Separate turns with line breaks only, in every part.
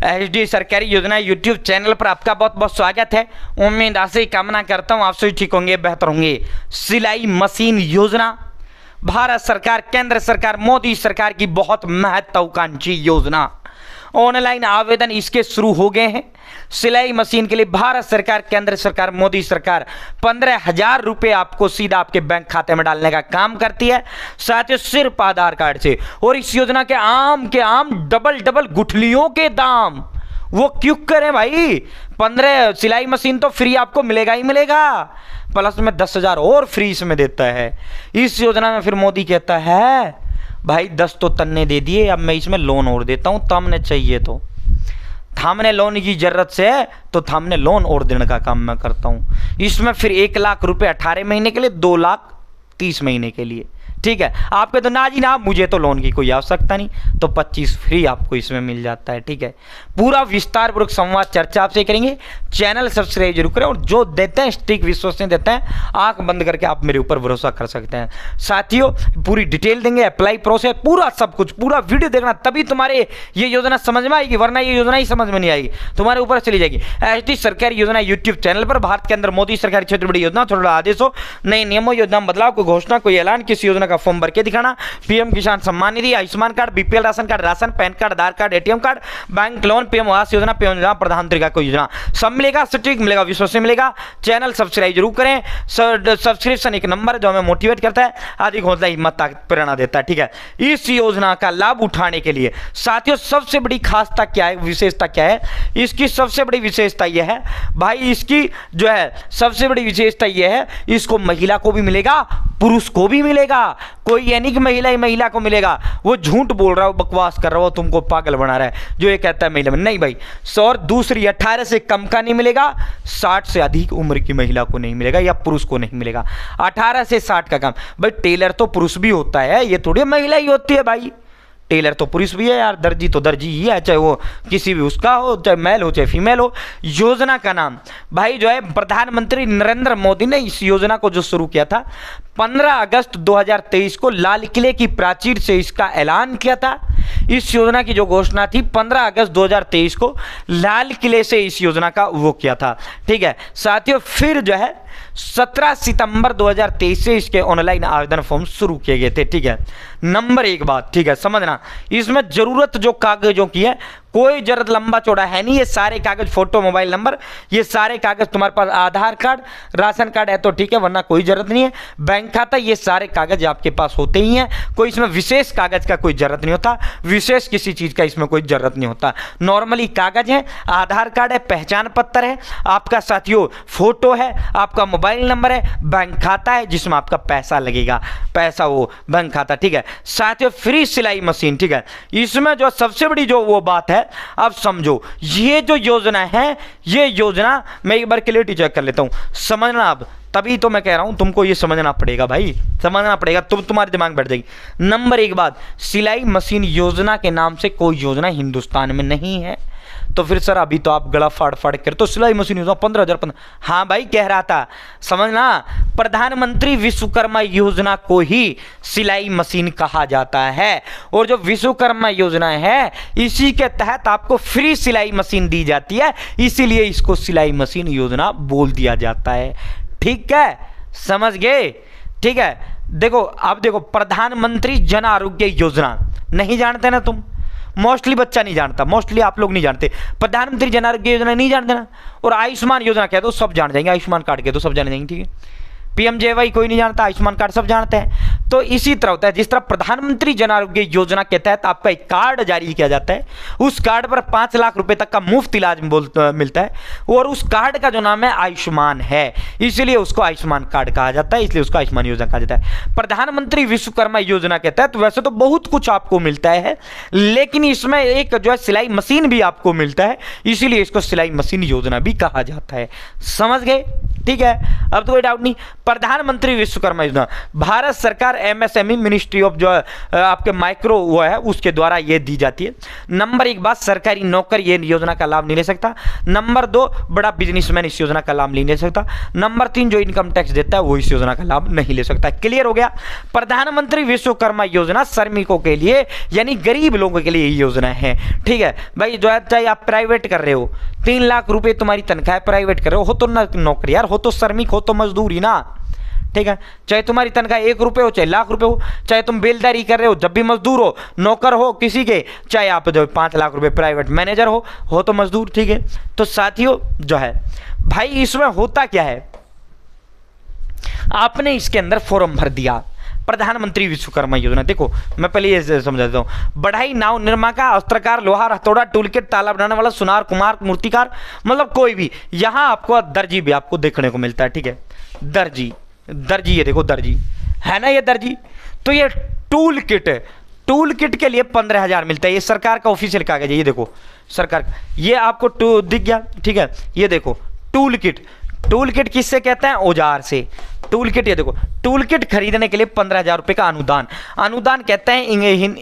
HD सरकारी योजना YouTube channel पर आपका बहुत बहुत स्वागत है। उम्मीद आशा कामना करता हूँ आप सभी ठीक होंगे, बेहतर होंगे। सिलाई मशीन योजना भारत सरकार, केंद्र सरकार, मोदी सरकार की बहुत महत्वाकांक्षी योजना। ऑनलाइन आवेदन इसके शुरू हो गए हैं। सिलाई मशीन के लिए भारत सरकार, केंद्र सरकार, मोदी सरकार 15,000 रुपये आपको सीधा आपके बैंक खाते में डालने का काम करती है, साथ ही सिर्फ आधार कार्ड से। और इस योजना के आम डबल गुठलियों के दाम वो क्यों करें भाई। 15 सिलाई मशीन तो फ्री आपको मिलेगा ही मिलेगा, प्लस में 10,000 और फ्री इसमें देता है। इस योजना में फिर मोदी कहता है भाई 10 तो तन्ने दे दिए, अब मैं इसमें लोन और देता हूं, थामने चाहिए तो थामने लोन की जरूरत से है तो थामने लोन और देने का काम मैं करता हूं। इसमें फिर 1 लाख रुपए 18 महीने के लिए, 2 लाख 30 महीने के लिए। ठीक है, आपके तो ना जी ना, मुझे तो लोन की कोई आवश्यकता नहीं, तो 25 फ्री आपको इसमें मिल जाता है। ठीक है, पूरा विस्तारपूर्वक संवाद चर्चा आपसे करेंगे। चैनल सब्सक्राइब जरूर करें और जो देते हैं स्टिक विश्वसनीय देते हैं, आंख बंद करके आप मेरे ऊपर भरोसा कर सकते हैं। साथियों पूरी डिटेल देंगे, अप्लाई प्रोसेस पूरा सब कुछ, पूरा वीडियो देखना, तभी तुम्हारे ये योजना समझ में आएगी, वरना ये योजना ही समझ में नहीं आएगी, तुम्हारे ऊपर चली जाएगी। एचडी सरकारी योजना यूट्यूब चैनल पर भारत के अंदर मोदी सरकारी क्षेत्र बड़ी योजना, थोड़ा आदेशों, नए नियमों, योजना बदलाव, कोई घोषणा, कोई ऐलान, किसी योजना फॉर्म भर के दिखाना, PM Kisan Samman Nidhi, Ayushman card, BPL ration card, PAN card, Aadhaar card, ATM card, bank loan, PM Awas Yojana, PM योजना, प्रधानमंत्री का कोई योजना, सब मिलेगा, सटीक मिलेगा, विश्वसनीय मिलेगा। चैनल सब्सक्राइब जरूर करें। सब्सक्रिप्शन एक नंबर जो हमें मोटिवेट करता है, अधिक हौसला, हिम्मत, प्रेरणा देता है। ठीक है, इस योजना का लाभ उठाने के लिए साथियों सबसे बड़ी खासता क्या है, विशेषता क्या है इसकी? सबसे बड़ी विशेषता यह है भाई, इसकी जो है सबसे बड़ी विशेषता यह है, इसको महिला को भी मिलेगा, पुरुष को भी मिलेगा। कोई ये नहीं कि महिला ही महिला को मिलेगा, वो झूठ बोल रहा हो, बकवास कर रहा हो, तुमको पागल बना रहा है जो ये कहता है महिला में, नहीं भाई। और दूसरी 18 से कम का नहीं मिलेगा, 60 से अधिक उम्र की महिला को नहीं मिलेगा या पुरुष को नहीं मिलेगा। 18 से 60 का कम। भाई टेलर तो पुरुष भी होता है, ये थोड़ी महिला ही होती है भाई, टेलर तो पुरुष भी है यार, दर्जी तो दर्जी ही है, चाहे वो किसी भी उसका हो, चाहे मेल हो चाहे फीमेल हो। योजना का नाम भाई जो है प्रधानमंत्री नरेंद्र मोदी ने इस योजना को जो शुरू किया था 15 अगस्त 2023 को लाल किले की प्राचीर से इसका ऐलान किया था। इस योजना की जो घोषणा थी 15 अगस्त 2023 को लाल किले से इस योजना का वो किया था। ठीक है साथियों, फिर जो है 17 सितंबर 2023 से इसके ऑनलाइन आवेदन फॉर्म शुरू किए गए थे। ठीक है, नंबर एक बात, ठीक है समझना, इसमें जरूरत जो कागजों की है कोई जरूरत लंबा चौड़ा है नहीं, ये सारे कागज, फोटो, मोबाइल नंबर, ये सारे कागज तुम्हारे पास, आधार कार्ड, राशन कार्ड है तो ठीक है, वरना कोई जरूरत नहीं है। बैंक खाता, ये सारे कागज आपके पास होते ही हैं, कोई इसमें विशेष कागज का कोई जरूरत नहीं होता, विशेष किसी चीज का इसमें कोई जरूरत नहीं होता। नॉर्मली कागज है, आधार कार्ड है, पहचान पत्र है आपका, साथियों फोटो है, आपका मोबाइल नंबर है, बैंक खाता है जिसमें आपका पैसा लगेगा, पैसा वो बैंक खाता। ठीक है साथियों, फ्री सिलाई मशीन। ठीक है, इसमें जो सबसे बड़ी जो वो बात है, अब समझो ये जो योजना है, ये योजना मैं एक बार क्लियरिटी चेक कर लेता हूं, समझना अब, तभी तो मैं कह रहा हूं तुमको ये समझना पड़ेगा भाई, समझना पड़ेगा, तुम्हारे दिमाग में बैठ जाएगी। नंबर एक बात, सिलाई मशीन योजना के नाम से कोई योजना हिंदुस्तान में नहीं है। तो फिर सर अभी तो आप गला फाड़ फाड़ कर तो सिलाई मशीन योजना 15,000, हाँ भाई कह रहा था, समझना, प्रधानमंत्री विश्वकर्मा योजना को ही सिलाई मशीन कहा जाता है। और जो विश्वकर्मा योजना है इसी के तहत आपको फ्री सिलाई मशीन दी जाती है, इसीलिए इसको सिलाई मशीन योजना बोल दिया जाता है। ठीक है, समझ गए? ठीक है, देखो अब देखो, प्रधानमंत्री जन आरोग्य योजना नहीं जानते ना तुम, मोस्टली बच्चा नहीं जानता, मोस्टली आप लोग नहीं जानते, प्रधानमंत्री जन आरोग्य योजना नहीं जानते ना। और आयुष्मान योजना कह दो सब जान जाएंगे, आयुष्मान कार्ड कह दो सब जान जाएंगे। ठीक है, पीएमजेवाई कोई नहीं जानता, आयुष्मान कार्ड सब जानते हैं। तो इसी तरह होता है, जिस तरह प्रधानमंत्री जन आरोग्य योजना के तहत आपका एक कार्ड जारी किया जाता है, उस कार्ड पर 5 लाख रुपए तक का मुफ्त इलाज मिलता है, और उस कार्ड का जो नाम है आयुष्मान है, इसलिए उसको आयुष्मान कार्ड कहा जाता है, इसलिए उसको आयुष्मान योजना कहा जाता है। प्रधानमंत्री विश्वकर्मा योजना के तहत वैसे तो बहुत कुछ आपको मिलता है, लेकिन इसमें एक जो है सिलाई मशीन भी आपको मिलता है, इसीलिए इसको सिलाई मशीन योजना भी कहा जाता है। समझ गए? ठीक है, अब तो कोई डाउट नहीं। प्रधानमंत्री विश्वकर्मा योजना भारत सरकार MSME मिनिस्ट्री ऑफ जो आपके माइक्रो वो है उसके द्वारा ये दी जाती है। नंबर 1 बात, सरकारी नौकर ये योजना का लाभ नहीं ले सकता। नंबर 2, बड़ा बिजनेसमैन इस योजना का लाभ नहीं ले सकता। नंबर 3, जो इनकम टैक्स देता है वो इस योजना का लाभ नहीं ले सकता। क्लियर हो गया। प्रधानमंत्री विश्वकर्मा योजना श्रमिकों के लिए यानी गरीब लोगों के लिए ये योजना है। ठीक है भाई, जो है चाहे आप प्राइवेट कर रहे हो, 3 लाख रुपए तुम्हारी तनख्वाह, प्राइवेट कर रहे हो तो ना नौकरी यार, हो तो श्रमिक, हो तो मजदूर ही ना। ठीक है, चाहे तुम्हारी तनख्वाह 1 रुपये हो चाहे लाख रुपए हो, चाहे तुम बेलदारी कर रहे हो, जब भी मजदूर हो, नौकर हो किसी के, चाहे आप जो 5 लाख रुपए प्राइवेट मैनेजर हो तो मजदूर। ठीक है, तो साथियों जो है भाई इसमें होता क्या है, आपने इसके अंदर फॉर्म भर दिया प्रधानमंत्री विश्वकर्मा योजना। देखो मैं पहले ये समझा देता हूँ, बढ़ाई, नाव निर्माता, अस्त्रकार, लोहार, हथौड़ा, टूलकिट, ताला बनाने वाला, सुनार, कुमार, मूर्तिकार, मतलब कोई भी। यहाँ आपको दर्जी भी आपको देखने को मिलता है। ठीक है, दर्जी, ये देखो दर्जी है ना, ये दर्जी। तो ये टूल किट के लिए 15,000 मिलता है। ये सरकार का ऑफिशियल कागज है, ये देखो सरकार, ये आपको दिख गया। ठीक है, ये देखो टूल किट किससे कहते हैं, औजार से। टूल किट, ये देखो टूल किट खरीदने के लिए 15,000 रुपये का अनुदान कहते हैं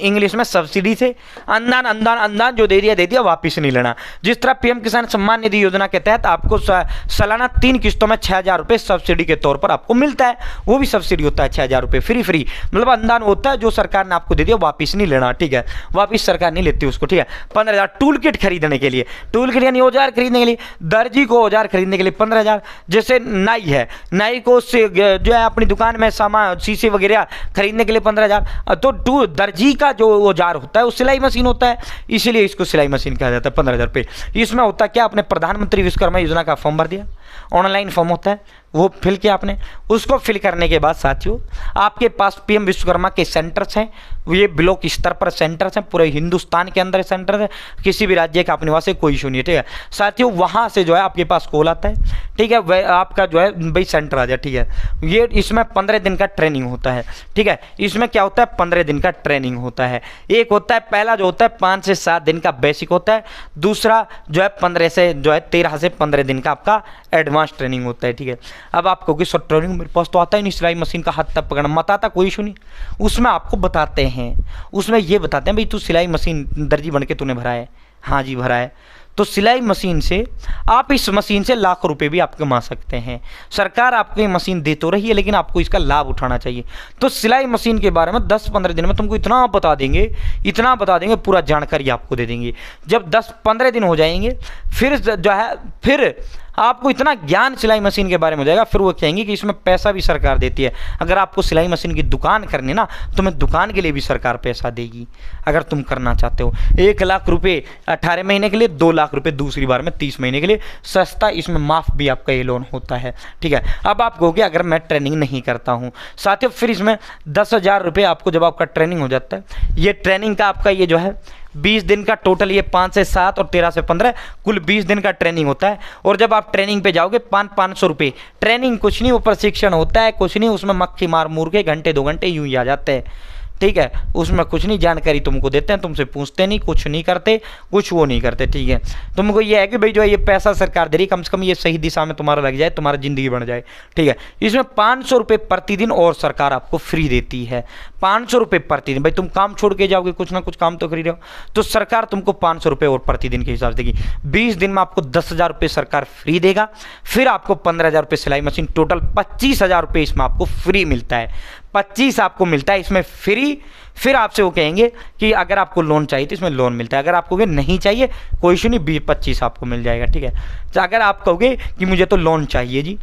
इंग्लिश में सब्सिडी से। अनुदान जो दे दिया वापिस नहीं लेना। जिस तरह पीएम किसान सम्मान निधि योजना के तहत आपको सालाना 3 किस्तों में 6,000 रुपये सब्सिडी के तौर पर आपको मिलता है, वो भी सब्सिडी होता है 6,000 रुपये फ्री, मतलब अनुदान होता है जो सरकार ने आपको दे दिया, वापिस नहीं लेना। ठीक है, वापिस सरकार नहीं लेती उसको। ठीक है, 15,000 टूल किट खरीदने के लिए, टूल किट यानी औजार खरीदने के लिए। दर्जी को औजार खरीदने के लिए 15,000। जैसे नाई है, नाई को जो है अपनी दुकान में सामान शीशे वगैरह खरीदने के लिए 15,000। तो दर्जी का जो औजार होता है वो सिलाई मशीन होता है, इसीलिए इसको सिलाई मशीन कहा जाता है। 15,000 रुपये। इसमें होता क्या, आपने प्रधानमंत्री विश्वकर्मा योजना का फॉर्म भर दिया, ऑनलाइन फॉर्म होता है, वो फिल किया आपने। उसको फिल करने के बाद साथियों आपके पास पीएम विश्वकर्मा के सेंटर्स हैं, ये ब्लॉक स्तर पर सेंटर्स हैं, पूरे हिंदुस्तान के अंदर सेंटर है, किसी भी राज्य का अपने पास से कोई इशू नहीं है। ठीक है साथियों, वहाँ से जो है आपके पास कॉल आता है। ठीक है, वह आपका जो है भाई सेंटर आ जाए। ठीक है, ये इसमें 15 दिन का ट्रेनिंग होता है। ठीक है, इसमें क्या होता है, 15 दिन का ट्रेनिंग होता है। एक होता है, पहला जो होता है 5 से 7 दिन का बेसिक होता है, दूसरा जो है 13 से 15 दिन का आपका एडवांस ट्रेनिंग होता है। ठीक है, अब आप कहोगे सर ट्रेनिंग मेरे पास तो आता ही नहीं, सिलाई मशीन का हाथ तक पकड़ना, मत आता, कोई इशू नहीं। उसमें आपको बताते हैं, उसमें ये बताते हैं भाई तू सिलाई मशीन दर्जी बन के तूने भरा है, हाँ जी भरा है, तो सिलाई मशीन से आप इस मशीन से लाखों रुपए भी आप कमा सकते हैं। सरकार आपको ये मशीन दे तो रही है, लेकिन आपको इसका लाभ उठाना चाहिए। तो सिलाई मशीन के बारे में 10-15 दिन में तुमको इतना बता देंगे, पूरा जानकारी आपको दे देंगे। जब 10-15 दिन हो जाएंगे फिर जो है फिर आपको इतना ज्ञान सिलाई मशीन के बारे में हो जाएगा, फिर वो कहेंगे कि इसमें पैसा भी सरकार देती है। अगर आपको सिलाई मशीन की दुकान करनी ना, तो मैं दुकान के लिए भी सरकार पैसा देगी अगर तुम करना चाहते हो। 1 लाख रुपये 18 महीने के लिए, 2 लाख रुपये दूसरी बार में 30 महीने के लिए सस्ता, इसमें माफ़ भी आपका ये लोन होता है। ठीक है, अब आप कहोगे अगर मैं ट्रेनिंग नहीं करता हूँ साथियों, फिर इसमें 10,000 रुपये आपको जब आपका ट्रेनिंग हो जाता है, ये ट्रेनिंग का आपका ये जो है 20 दिन का टोटल, ये 5 से 7 और 13 से 15 कुल 20 दिन का ट्रेनिंग होता है। और जब आप ट्रेनिंग पे जाओगे 500 रुपये ट्रेनिंग, कुछ नहीं, वो प्रशिक्षण होता है, कुछ नहीं, उसमें मक्खी मार मूर के घंटे 2 घंटे यूं ही आ जाते हैं। ठीक है, उसमें कुछ नहीं, जानकारी तुमको देते हैं, तुमसे पूछते नहीं, कुछ नहीं करते, कुछ वो नहीं करते। ठीक है, तुमको ये है कि भाई जो है ये पैसा सरकार दे रही, कम से कम ये सही दिशा में तुम्हारा लग जाए, तुम्हारा ज़िंदगी बन जाए। ठीक है, इसमें 500 रुपये प्रतिदिन और सरकार आपको फ्री देती है। 500 रुपये प्रतिदिन, भाई तुम काम छोड़ के जाओगे, कुछ ना कुछ काम तो खरीदो, तो सरकार तुमको 500 रुपये और प्रतिदिन के हिसाब से देगी। 20 दिन में आपको 10,000 रुपये सरकार फ्री देगा, फिर आपको 15,000 रुपये सिलाई मशीन, टोटल 25,000 रुपये इसमें आपको फ्री मिलता है। 25 आपको मिलता है इसमें फ्री। फिर आपसे वो कहेंगे कि अगर आपको लोन चाहिए तो इसमें लोन मिलता है, अगर आप कहोगे नहीं चाहिए कोई इशू नहीं, 20-25 आपको मिल जाएगा। ठीक है, तो अगर आप कहोगे कि मुझे तो लोन चाहिए जी,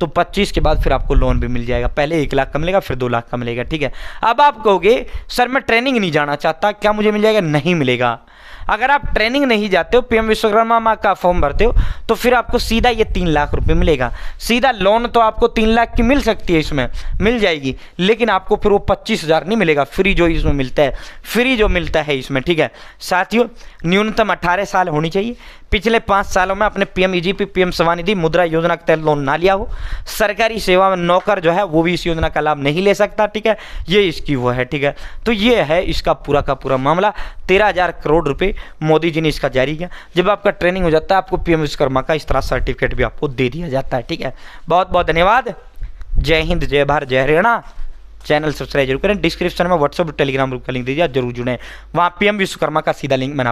तो 25 के बाद फिर आपको लोन भी मिल जाएगा। पहले 1 लाख का मिलेगा, फिर 2 लाख का मिलेगा। ठीक है, अब आप कहोगे सर मैं ट्रेनिंग नहीं जाना चाहता, क्या मुझे मिल जाएगा? नहीं मिलेगा। अगर आप ट्रेनिंग नहीं जाते हो, पीएम विश्वकर्मा का फॉर्म भरते हो, तो फिर आपको सीधा ये 3 लाख रुपए मिलेगा। सीधा लोन तो आपको 3 लाख की मिल सकती है, इसमें मिल जाएगी, लेकिन आपको फिर वो 25,000 नहीं मिलेगा फ्री जो इसमें मिलता है, फ्री जो मिलता है इसमें। ठीक है साथियों, न्यूनतम 18 साल होनी चाहिए, पिछले 5 सालों में अपने पीएम-ईजीपी, पीएम स्वनिधि, मुद्रा योजना के तहत लोन ना लिया हो। सरकारी सेवा में नौकर जो है वो भी इस योजना का लाभ नहीं ले सकता। ठीक है, ये इसकी वो है। ठीक है, तो ये है इसका पूरा का पूरा मामला। 13,000 करोड़ रुपए मोदी जी ने इसका जारी किया। जब आपका ट्रेनिंग हो जाता है, आपको पीएम विश्वकर्मा का इस तरह सर्टिफिकेट भी आपको दे दिया जाता है। ठीक है, बहुत बहुत धन्यवाद। जय हिंद, जय भारत, जय हरियाणा। चैनल सब्सक्राइब जरूर करें। डिस्क्रिप्शन में व्हाट्सअप टेलीग्राम ग्रुप का लिंक दीजिए, जरूर जुड़ें। वहाँ PM विश्वकर्मा का सीधा लिंक मैंने